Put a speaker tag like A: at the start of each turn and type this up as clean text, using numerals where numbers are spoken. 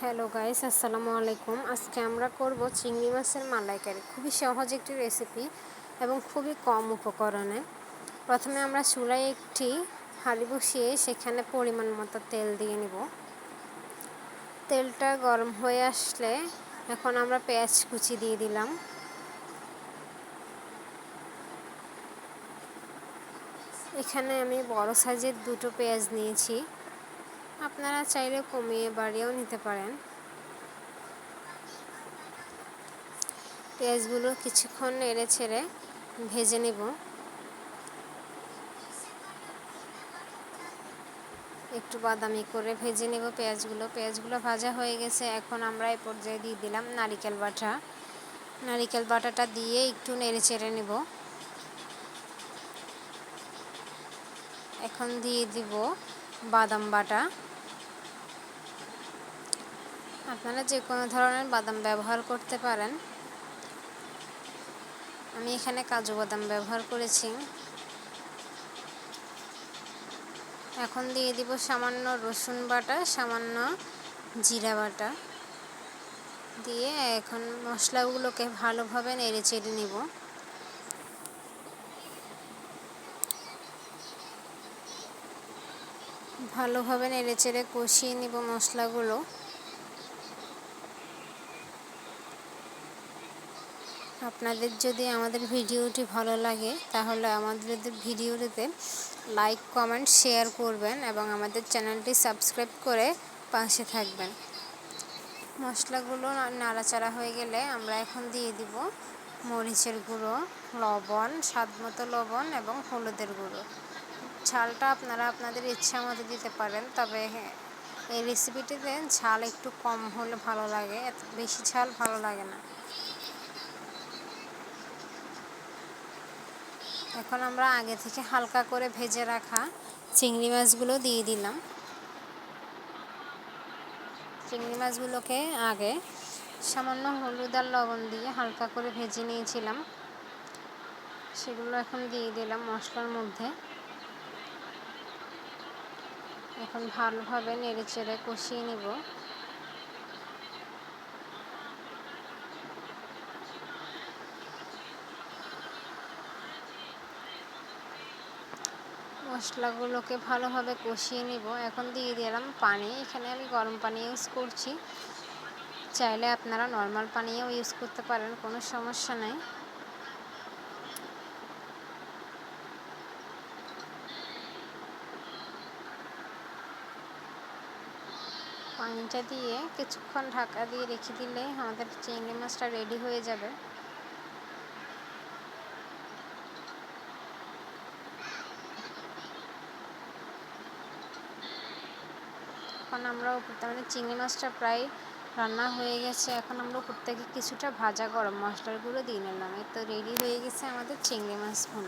A: Hello guys, আসসালামু আলাইকুম। আজকে আমরা করব চিংড়ি মাছের মালাইকারি। খুবই সহজ একটি রেসিপি এবং খুবই কম উপকরণে। প্রথমে আমরা চুলায় একটি হাঁড়ি বসিয়ে সেখানে পরিমাণ মতো তেল দিয়ে নিব। তেলটা গরম হয়ে আসলে এখন আমরা পেঁয়াজ কুচি দিয়ে দিলাম। এখানে আমি বড় সাইজের দুটো পেঁয়াজ নিয়েছি, আপনারা চাইলে কমিয়ে বাড়িয়েও নিতে পারেন। পেঁয়াজগুলো কিছুক্ষণ নেড়ে ছেড়ে ভেজে নেব। একটু বাদামি করে ভেজে নেব পেঁয়াজগুলো ভাজা হয়ে গেছে। এখন আমরা এই পর্যায়ে দিয়ে দিলাম নারিকেল বাটাটা দিয়ে একটু নেড়ে চেড়ে নেব। এখন দিয়ে দিব বাদাম বাটা। আপনারা যে কোনো ধরনের বাদাম ব্যবহার করতে পারেন, আমি এখানে কাজু বাদাম ব্যবহার করেছি। এখন দিয়ে দিব সামান্য রসুন বাটা, সামান্য জিরা বাটা দিয়ে এখন মশলাগুলোকে ভালোভাবে নেড়ে চেড়ে নিব। ভালোভাবে নেড়ে চেড়ে কষিয়ে নিব মশলাগুলো। আপনাদের যদি আমাদের ভিডিওটি ভালো লাগে তাহলে আমাদের ভিডিওটিতে লাইক, কমেন্ট, শেয়ার করবেন এবং আমাদের চ্যানেলটি সাবস্ক্রাইব করে পাশে থাকবেন। মশলাগুলো নাড়াচাড়া হয়ে গেলে আমরা এখন দিয়ে দিব মরিচের গুঁড়ো, লবণ, স্বাদমতো লবণ এবং হলুদের গুঁড়ো। ঝালটা আপনারা আপনাদের ইচ্ছা মতো দিতে পারেন, তবে এই রেসিপিটিতে ঝাল একটু কম হলে ভালো লাগে, এত বেশি ঝাল ভালো লাগে না। এখন আমরা আগে থেকে হালকা করে ভেজে রাখা চিংড়ি মাছগুলো দিয়ে দিলাম। চিংড়ি মাছগুলোকে আগে সামান্য হলুদ আর লবণ দিয়ে হালকা করে ভেজে নিয়েছিলাম, সেগুলো এখন দিয়ে দিলাম মশলার মধ্যে। এখন ভালোভাবে নেড়ে চেড়ে কষিয়ে নিব। মশলাগুলোকে ভালোভাবে কষিয়ে নিব। এখন দিয়ে দিলাম পানি। এখানে আমি গরম পানি ইউজ করছি, চাইলে আপনারা নর্মাল পানিও ইউজ করতে পারেন, কোনো সমস্যা নেই। পানিটা দিয়ে কিছুক্ষণ ঢাকা দিয়ে রেখে দিলে আমাদের চিংড়ি মাছটা রেডি হয়ে যাবে। এখন আমরা আমাদের চিংড়ি মাছটা প্রায় রান্না হয়ে গেছে। এখন আমরা উপর থেকে কিছুটা ভাজা গরম মশলার গুঁড়ো দিয়ে নিলাম। এই তো রেডি হয়ে গেছে আমাদের চিংড়ি মাছ ভুনা।